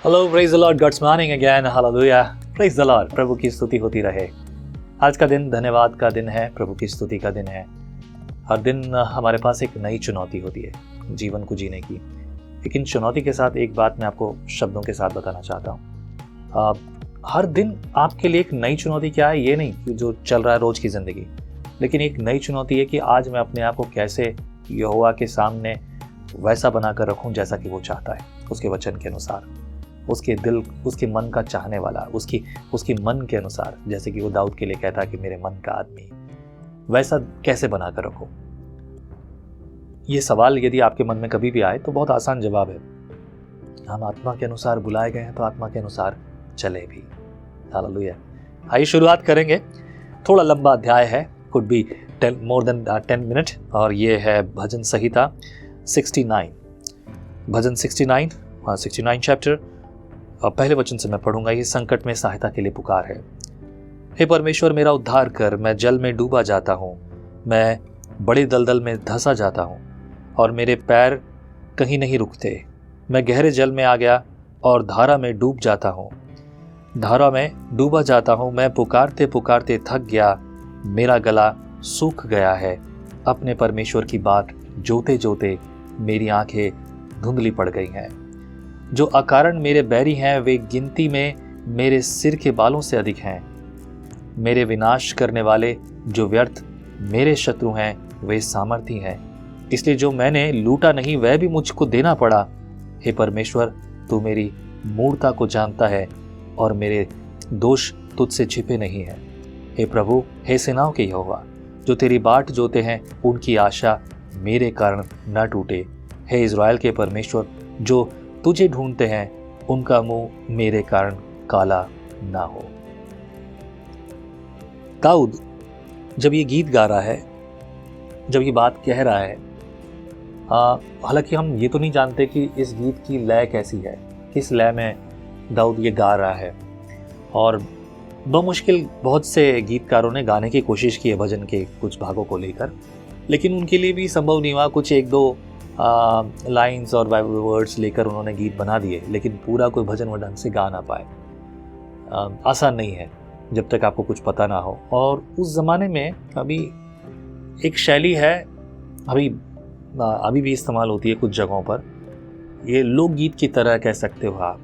Hello, praise the lord, God's morning again, hallelujah, praise the lord. प्रभु की स्तुति होती रहे। आज का दिन धन्यवाद का दिन है, प्रभु की स्तुति का दिन है। हर दिन हमारे पास एक नई चुनौती होती है जीवन को जीने की। लेकिन चुनौती के साथ एक बात मैं आपको शब्दों के साथ बताना चाहता हूँ। हर दिन आपके लिए एक नई चुनौती क्या है, ये नहीं कि जो चल रहा है रोज की जिंदगी, लेकिन एक नई चुनौती है कि आज मैं अपने आप को कैसे यहोवा के सामने वैसा बनाकर रखूं जैसा कि वो चाहता है, उसके वचन के अनुसार, उसके दिल, उसके मन का चाहने वाला, उसकी मन के अनुसार। जैसे कि वो दाऊद के लिए कहता है कि मेरे मन का आदमी, वैसा कैसे बनाकर रखो। ये सवाल यदि आपके मन में कभी भी आए तो बहुत आसान जवाब है, हम आत्मा के अनुसार बुलाए गए हैं तो आत्मा के अनुसार चले भी। हालेलुया। आइए शुरुआत करेंगे। थोड़ा लंबा अध्याय है, could be more than 10 minute, और ये है भजन संहिता 69, भजन 69 चैप्टर। पहले वचन से मैं पढ़ूंगा। ये संकट में सहायता के लिए पुकार है। हे परमेश्वर, मेरा उद्धार कर, मैं जल में डूबा जाता हूँ, मैं बड़े दलदल में धंसा जाता हूँ और मेरे पैर कहीं नहीं रुकते। मैं गहरे जल में आ गया और धारा में डूब जाता हूँ, धारा में डूबा जाता हूँ। मैं पुकारते पुकारते थक गया, मेरा गला सूख गया है। अपने परमेश्वर की बात जोते जोते मेरी आंखें धुंधली पड़ गई हैं। जो अकारण मेरे बैरी हैं वे गिनती में मेरे सिर के बालों से अधिक हैं। मेरे विनाश करने वाले जो व्यर्थ मेरे शत्रु हैं वे सामर्थी हैं। इसलिए जो मैंने लूटा नहीं वह भी मुझको देना पड़ा। हे परमेश्वर, तू मेरी मूढ़ता को जानता है और मेरे दोष तुझसे छिपे नहीं हैं। हे प्रभु, हे सेनाओं के यहोवा, जो तेरी बाट जोते हैं उनकी आशा मेरे कारण न टूटे। हे इज़राइल के परमेश्वर, जो तुझे ढूंढते हैं उनका मुंह मेरे कारण काला ना हो। दाऊद जब ये गीत गा रहा है, जब ये बात कह रहा है, हालांकि हम ये तो नहीं जानते कि इस गीत की लय कैसी है, किस लय में दाऊद ये गा रहा है। और बमुश्किल बहुत से गीतकारों ने गाने की कोशिश की है भजन के कुछ भागों को लेकर, लेकिन उनके लिए भी संभव नहीं हुआ। कुछ एक दो लाइंस और वर्ड्स लेकर उन्होंने गीत बना दिए, लेकिन पूरा कोई भजन वो ढंग से गा ना पाए। आसान नहीं है जब तक आपको कुछ पता ना हो। और उस ज़माने में अभी एक शैली है, अभी भी इस्तेमाल होती है कुछ जगहों पर, ये लोकगीत की तरह कह सकते हो आप।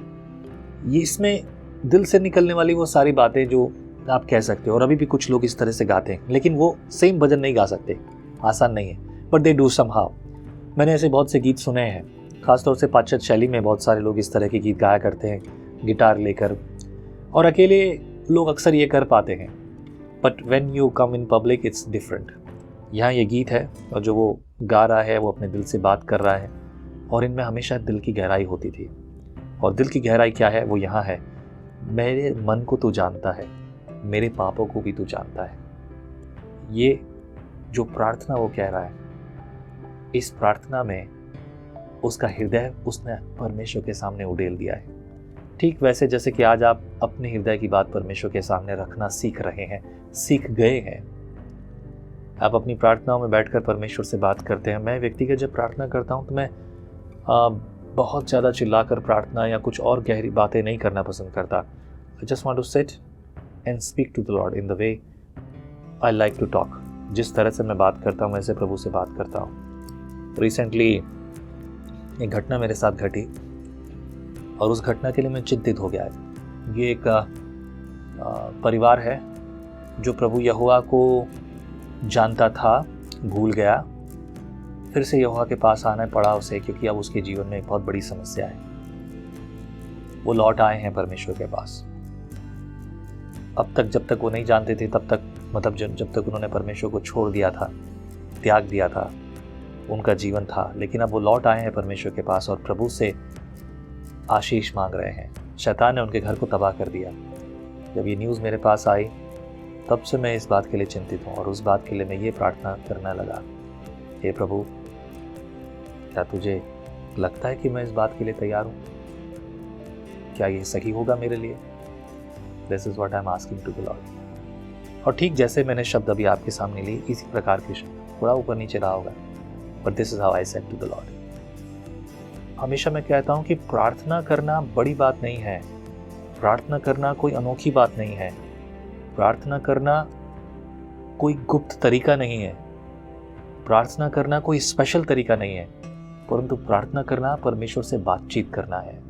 ये इसमें दिल से निकलने वाली वो सारी बातें जो आप कह सकते हो, और अभी भी कुछ लोग इस तरह से गाते हैं, लेकिन वो सेम भजन नहीं गा सकते। आसान नहीं है, बट दे डू समहाउ। मैंने ऐसे बहुत से गीत सुने हैं, खासतौर से पाश्चात्य शैली में बहुत सारे लोग इस तरह के गीत गाया करते हैं गिटार लेकर, और अकेले लोग अक्सर ये कर पाते हैं। But when you come in public it's different. यहाँ ये गीत है और जो वो गा रहा है वो अपने दिल से बात कर रहा है, और इनमें हमेशा दिल की गहराई होती थी। और दिल की गहराई क्या है वो यहाँ है, मेरे मन को तू जानता है, मेरे पापों को भी तू जानता है। ये जो प्रार्थना वो कह रहा है, इस प्रार्थना में उसका हृदय उसने परमेश्वर के सामने उड़ेल दिया है। ठीक वैसे जैसे कि आज आप अपने हृदय की बात परमेश्वर के सामने रखना सीख रहे हैं, सीख गए हैं। आप अपनी प्रार्थनाओं में बैठकर परमेश्वर से बात करते हैं। मैं व्यक्तिगत जब प्रार्थना करता हूं तो मैं बहुत ज़्यादा चिल्लाकर प्रार्थना या कुछ और गहरी बातें नहीं करना पसंद करता। I just want to sit and speak to the Lord in the way I like to talk. जिस तरह से मैं बात करता हूँ वैसे प्रभु से बात करता हूँ। रिसेंटली एक घटना मेरे साथ घटी और उस घटना के लिए मैं चिंतित हो गया। ये एक परिवार है जो प्रभु यहोवा को जानता था, भूल गया, फिर से यहोवा के पास आना पड़ा उसे, क्योंकि अब उसके जीवन में एक बहुत बड़ी समस्या है। वो लौट आए हैं परमेश्वर के पास। अब तक जब तक वो नहीं जानते थे तब तक, मतलब जब तक उन्होंने परमेश्वर को छोड़ दिया था, त्याग दिया था, उनका जीवन था, लेकिन अब वो लौट आए हैं परमेश्वर के पास और प्रभु से आशीष मांग रहे हैं। शैतान ने उनके घर को तबाह कर दिया। जब ये न्यूज़ मेरे पास आई तब से मैं इस बात के लिए चिंतित हूँ, और उस बात के लिए मैं ये प्रार्थना करने लगा, हे प्रभु, क्या तुझे लगता है कि मैं इस बात के लिए तैयार हूँ? क्या ये सही होगा मेरे लिए? This is what I am asking to the Lord. और ठीक जैसे मैंने शब्द अभी आपके सामने लिए, इसी प्रकार के शब्द, थोड़ा ऊपर नीचे रहा होगा, but this is how I said to the Lord. हमेशा मैं कहता हूं कि प्रार्थना करना बड़ी बात नहीं है, प्रार्थना करना कोई अनोखी बात नहीं है, प्रार्थना करना कोई गुप्त तरीका नहीं है, प्रार्थना करना कोई स्पेशल तरीका नहीं है, परंतु प्रार्थना करना परमेश्वर से बातचीत करना है।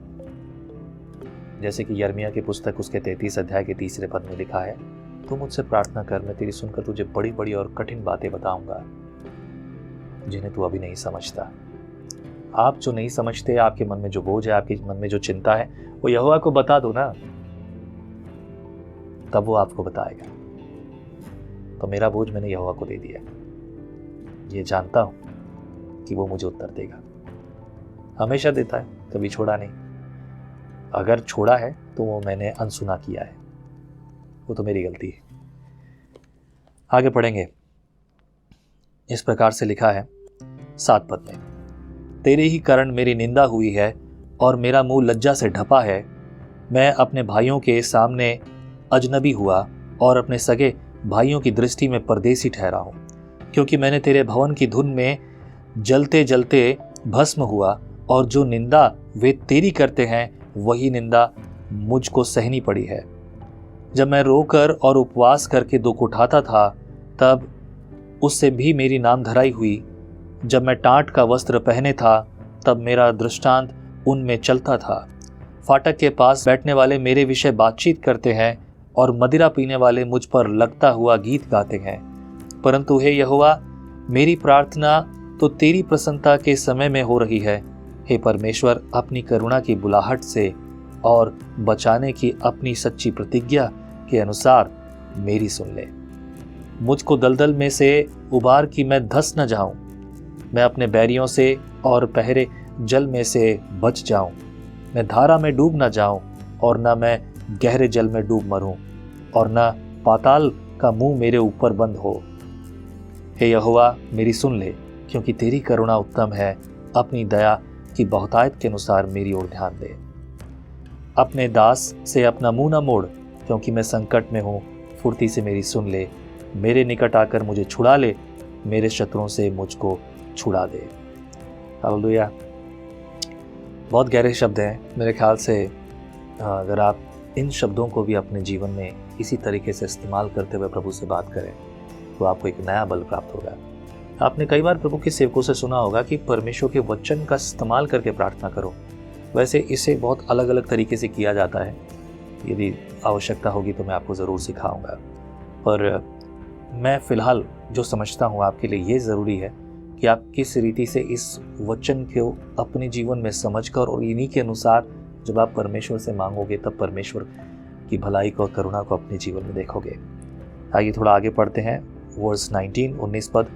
जैसे कि यिर्मयाह की पुस्तक उसके 33 अध्याय के 3 पद में लिखा है, तू मुझसे प्रार्थना कर, मैं तेरी सुनकर तुझे बड़ी बड़ी और कठिन बातें बताऊंगा जिन्हें तू अभी नहीं समझता। आप जो नहीं समझते, आपके मन में जो बोझ है, आपके मन में जो चिंता है, वो यहोवा को बता दो ना, तब वो आपको बताएगा। तो मेरा बोझ मैंने यहोवा को दे दिया, ये जानता हूं कि वो मुझे उत्तर देगा। हमेशा देता है, कभी छोड़ा नहीं। अगर छोड़ा है तो वो मैंने अनसुना किया है, वो तो मेरी गलती है। आगे पढ़ेंगे। इस प्रकार से लिखा है 7 पद में, तेरे ही कारण मेरी निंदा हुई है और मेरा मुंह लज्जा से ढपा है। मैं अपने भाइयों के सामने अजनबी हुआ और अपने सगे भाइयों की दृष्टि में परदेसी ठहरा हूं, क्योंकि मैंने तेरे भवन की धुन में जलते जलते भस्म हुआ, और जो निंदा वे तेरी करते हैं वही निंदा मुझको सहनी पड़ी है। जब मैं रोकर और उपवास करके दुख उठाता था, तब उससे भी मेरी नामधराई हुई। जब मैं टाट का वस्त्र पहने था, तब मेरा दृष्टांत उनमें चलता था। फाटक के पास बैठने वाले मेरे विषय बातचीत करते हैं, और मदिरा पीने वाले मुझ पर लगता हुआ गीत गाते हैं। परंतु हे यहोवा, मेरी प्रार्थना तो तेरी प्रसन्नता के समय में हो रही है। हे परमेश्वर, अपनी करुणा की बुलाहट से और बचाने की अपनी सच्ची प्रतिज्ञा के अनुसार मेरी सुन ले। मुझको दलदल में से उबार कि मैं धंस न जाऊं, मैं अपने बैरियों से और पहरे जल में से बच जाऊं। मैं धारा में डूब न जाऊं, और न मैं गहरे जल में डूब मरूं, और न पाताल का मुंह मेरे ऊपर बंद हो। हे यहोवा, मेरी सुन ले, क्योंकि तेरी करुणा उत्तम है। अपनी दया की बहुतायत के अनुसार मेरी ओर ध्यान दे। अपने दास से अपना मुंह न मोड़, क्योंकि मैं संकट में हूं। फुर्ती से मेरी सुन ले, मेरे निकट आकर मुझे छुड़ा ले, मेरे शत्रुओं से मुझको छुड़ा दे। हालेलुया। बहुत गहरे शब्द हैं। मेरे ख्याल से अगर आप इन शब्दों को भी अपने जीवन में इसी तरीके से इस्तेमाल करते हुए प्रभु से बात करें, तो आपको एक नया बल प्राप्त होगा। आपने कई बार प्रभु के सेवकों से सुना होगा कि परमेश्वर के वचन का इस्तेमाल करके प्रार्थना करो। वैसे इसे बहुत अलग अलग तरीके से किया जाता है। यदि आवश्यकता होगी तो मैं आपको ज़रूर सिखाऊंगा, पर मैं फ़िलहाल जो समझता हूँ आपके लिए ये ज़रूरी है कि आप किस रीति से इस वचन को अपने जीवन में समझकर और इन्हीं के अनुसार जब आप परमेश्वर से मांगोगे, तब परमेश्वर की भलाई को और करुणा को अपने जीवन में देखोगे। आइए थोड़ा आगे पढ़ते हैं। वर्स 19 पद,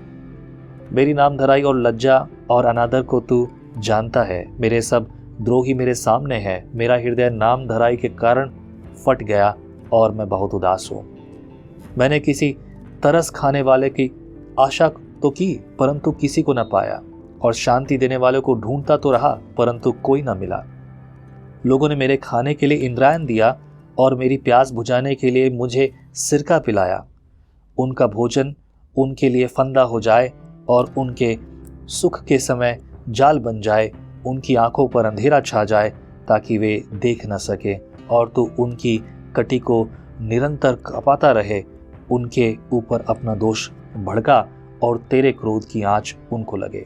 मेरी नामधराई और लज्जा और अनादर को तू जानता है। मेरे सब द्रोही मेरे सामने है। मेरा हृदय नामधराई के कारण फट गया और मैं बहुत उदास हूँ। मैंने किसी तरस खाने वाले की आशा तो की, परंतु किसी को न पाया, और शांति देने वाले को ढूंढता तो रहा, परंतु कोई न मिला। लोगों ने मेरे खाने के लिए इंद्रायण दिया और मेरी प्यास बुझाने के लिए मुझे सिरका पिलाया। उनका भोजन उनके लिए फंदा हो जाए और उनके सुख के समय जाल बन जाए। उनकी आंखों पर अंधेरा छा जाए ताकि वे देख न सके, और तू उनकी कटी को निरंतर कपाता रहे। उनके ऊपर अपना दोष भड़का और तेरे क्रोध की आंच उनको लगे।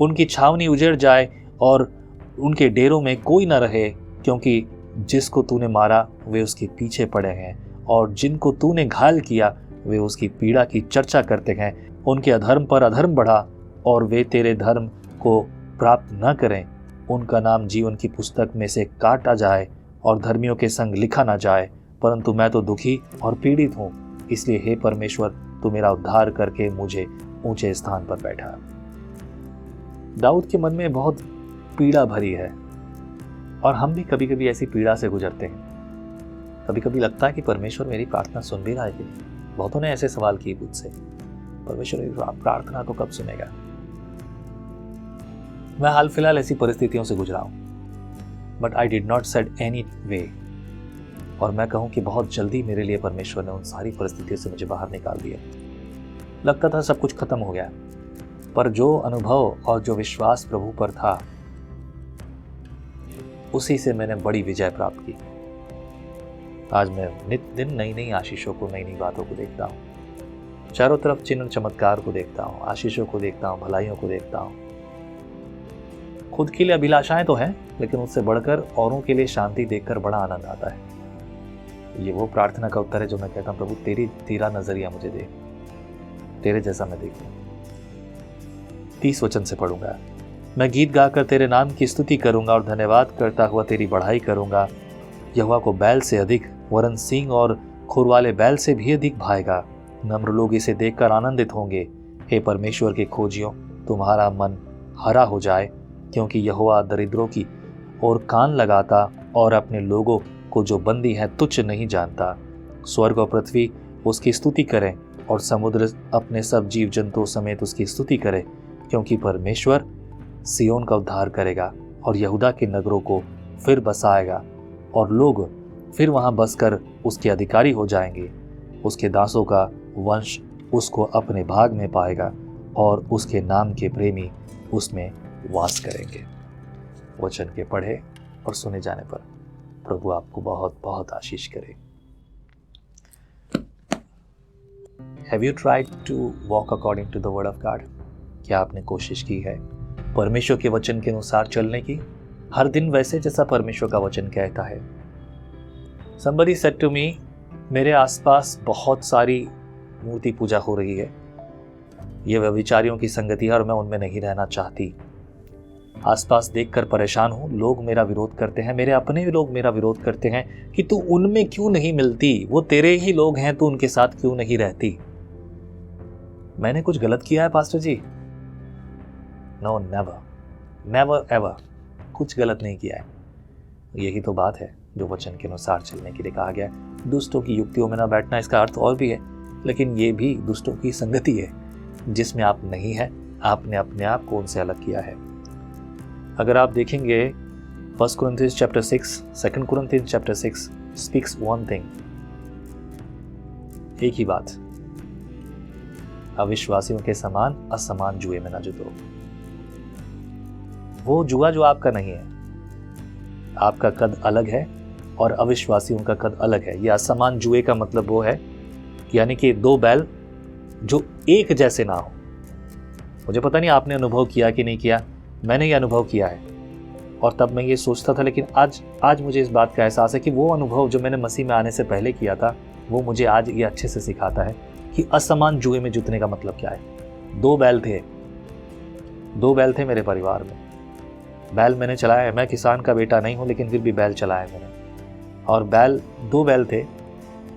उनकी छावनी उजड़ जाए और उनके डेरों में कोई न रहे, क्योंकि जिसको तूने मारा वे उसके पीछे पड़े हैं, और जिनको तूने घायल किया वे उसकी पीड़ा की चर्चा करते हैं। उनके अधर्म पर अधर्म बढ़ा और वे तेरे धर्म को प्राप्त न करें। उनका नाम जीवन की पुस्तक में से काटा जाए और धर्मियों के संग लिखा न जाए। परंतु मैं तो दुखी और पीड़ित हूँ, इसलिए हे परमेश्वर, तू मेरा उद्धार करके मुझे ऊंचे स्थान पर बैठा। दाऊद के मन में बहुत पीड़ा भरी है, और हम भी कभी कभी ऐसी पीड़ा से गुजरते हैं। कभी कभी लगता है कि परमेश्वर मेरी प्रार्थना सुन भी रहा है कि नहीं। बहुतों ने ऐसे सवाल किए मुझसे, परमेश्वर मेरी प्रार्थना को कब सुनेगा। मैं हाल फिलहाल ऐसी परिस्थितियों से गुजरा हूं, but I did not set any way. और मैं कहूं कि बहुत जल्दी मेरे लिए परमेश्वर ने उन सारी परिस्थितियों से मुझे बाहर निकाल दिया। लगता था सब कुछ खत्म हो गया, पर जो अनुभव और जो विश्वास प्रभु पर था, उसी से मैंने बड़ी विजय प्राप्त की। आज मैं नित दिन नई नई आशीषों को, नई नई बातों को देखता हूँ, चारों तरफ चिन्ह चमत्कार को देखता हूँ, आशीषों को देखता हूँ, भलाइयों को देखता हूँ। खुद के लिए अभिलाषाएं तो हैं, लेकिन उससे बढ़कर औरों के लिए शांति देखकर बड़ा आनंद आता है। ये वो प्रार्थना का उत्तर है जो मैं कहता हूँ, प्रभु तेरा नजरिया मुझे दे, तेरे जैसा मैं देखूं। 30 वचन से पढ़ूंगा। मैं गीत गाकर तेरे नाम की स्तुति करूंगा और धन्यवाद करता हुआ तेरी बढ़ाई करूंगा। यहोवा को बैल से अधिक, वरन सींग और खुर वाले बैल से भी अधिक भाएगा। नम्र लोग इसे देखकर आनंदित होंगे। हे परमेश्वर के खोजियों, तुम्हारा मन हरा हो जाए, क्योंकि यहोवा दरिद्रों की ओर कान लगाता और अपने लोगों को जो बंदी है तुच्छ नहीं जानता। स्वर्ग और पृथ्वी उसकी स्तुति करें और समुद्र अपने सब जीव जंतुओं समेत उसकी स्तुति करे, क्योंकि परमेश्वर सियोन का उद्धार करेगा और यहूदा के नगरों को फिर बसाएगा और लोग फिर वहां बसकर उसके अधिकारी हो जाएंगे। उसके दासों का वंश उसको अपने भाग में पाएगा और उसके नाम के प्रेमी उसमें वास करेंगे। वचन के पढ़े और सुने जाने पर प्रभु आपको बहुत बहुत आशीष करे। Have you tried to walk according to the word of God? क्या आपने कोशिश की है परमेश्वर के वचन के अनुसार चलने की, हर दिन वैसे जैसा परमेश्वर का वचन कहता है? Somebody said to me, मेरे आसपास बहुत सारी मूर्ति पूजा हो रही है, ये व्यभिचारियों की संगति है और मैं उनमें नहीं रहना चाहती। आसपास देखकर परेशान हूँ, लोग मेरा विरोध करते हैं, मेरे अपने भी लोग मेरा विरोध करते हैं कि तू उनमें क्यों नहीं मिलती, वो तेरे ही लोग हैं, तू उनके साथ क्यों नहीं रहती? मैंने कुछ गलत किया है पास्टर जी? नो, नेवर एवर, कुछ गलत नहीं किया है। यही तो बात है जो वचन के अनुसार चलने के लिए कहा गया है। दुष्टों की युक्तियों में न बैठना, इसका अर्थ और भी है, लेकिन ये भी दुष्टों की संगति है जिसमें आप नहीं है। आपने अपने आप को उनसे अलग किया है। अगर आप देखेंगे 1 Corinthians chapter 6, 2 Corinthians chapter 6 speaks one thing, एक ही बात, अविश्वासियों के समान असमान जुए में न जुटो। वो जुआ जो आपका नहीं है, आपका कद अलग है और अविश्वासियों का कद अलग है। यह असमान जुए का मतलब वो है, यानी कि दो बैल जो एक जैसे ना हो। मुझे पता नहीं आपने अनुभव किया कि नहीं किया, मैंने ये अनुभव किया है और तब मैं ये सोचता था, लेकिन आज मुझे इस बात का एहसास है कि वो अनुभव जो मैंने मसीह में आने से पहले किया था, वो मुझे आज ये अच्छे से सिखाता है कि असमान जुए में जुटने का मतलब क्या है। दो बैल थे मेरे परिवार में। बैल मैंने चलाया है, मैं किसान का बेटा नहीं हूँ, लेकिन फिर भी बैल चलाया मैंने। और दो बैल थे,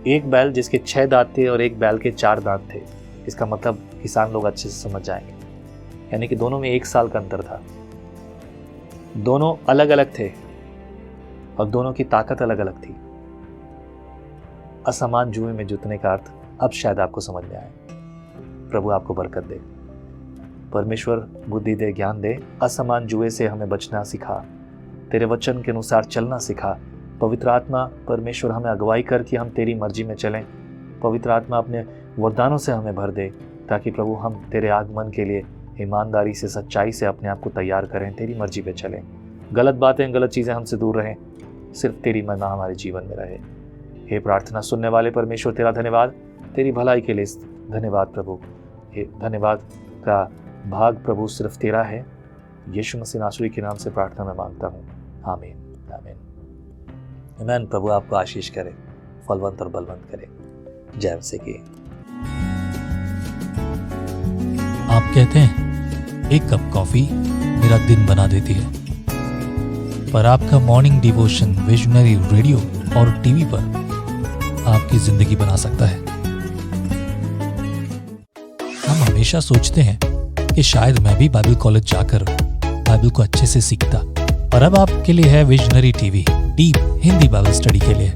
एक बैल जिसके 6 दांत थे और एक बैल के 4 दांत थे। इसका मतलब किसान लोग अच्छे से समझ जाएंगे, यानी कि दोनों में 1 साल का अंतर था। दोनों अलग अलग थे और दोनों की ताकत अलग अलग थी। असमान जुए में जुटने का अर्थ अब शायद आपको समझ में आए। प्रभु आपको बरकत दे, परमेश्वर बुद्धि दे, ज्ञान दे। असमान जुए से हमें बचना सिखा, तेरे वचन के अनुसार चलना सिखा। पवित्र आत्मा परमेश्वर हमें अगुवाई कर कि हम तेरी मर्जी में चलें। पवित्र आत्मा अपने वरदानों से हमें भर दे, ताकि प्रभु हम तेरे आगमन के लिए ईमानदारी से, सच्चाई से अपने आप को तैयार करें, तेरी मर्जी पे चलें। गलत बातें, गलत चीज़ें हमसे दूर रहें, सिर्फ तेरी महिमा हमारे जीवन में रहे। हे प्रार्थना सुनने वाले परमेश्वर, तेरा धन्यवाद, तेरी भलाई के लिए धन्यवाद प्रभु। हे धन्यवाद का भाग प्रभु सिर्फ तेरा है। यीशु मसीह नासरी के नाम से प्रार्थना मैं मांगता हूँ, आमीन आमीन आमीन। प्रभु आपको आशीष करे, फलवंत और बलवंत करे। जय मसीह की। आप कहते हैं एक कप कॉफी मेरा दिन बना देती है, पर आपका मॉर्निंग डिवोशन विजनरी रेडियो और टीवी पर आपकी जिंदगी बना सकता है। हम हमेशा सोचते हैं कि शायद मैं भी बाइबल कॉलेज जाकर बाइबल को अच्छे से सीखता, पर अब आपके लिए है visionary TV, deep Hindi Bible study के लिए।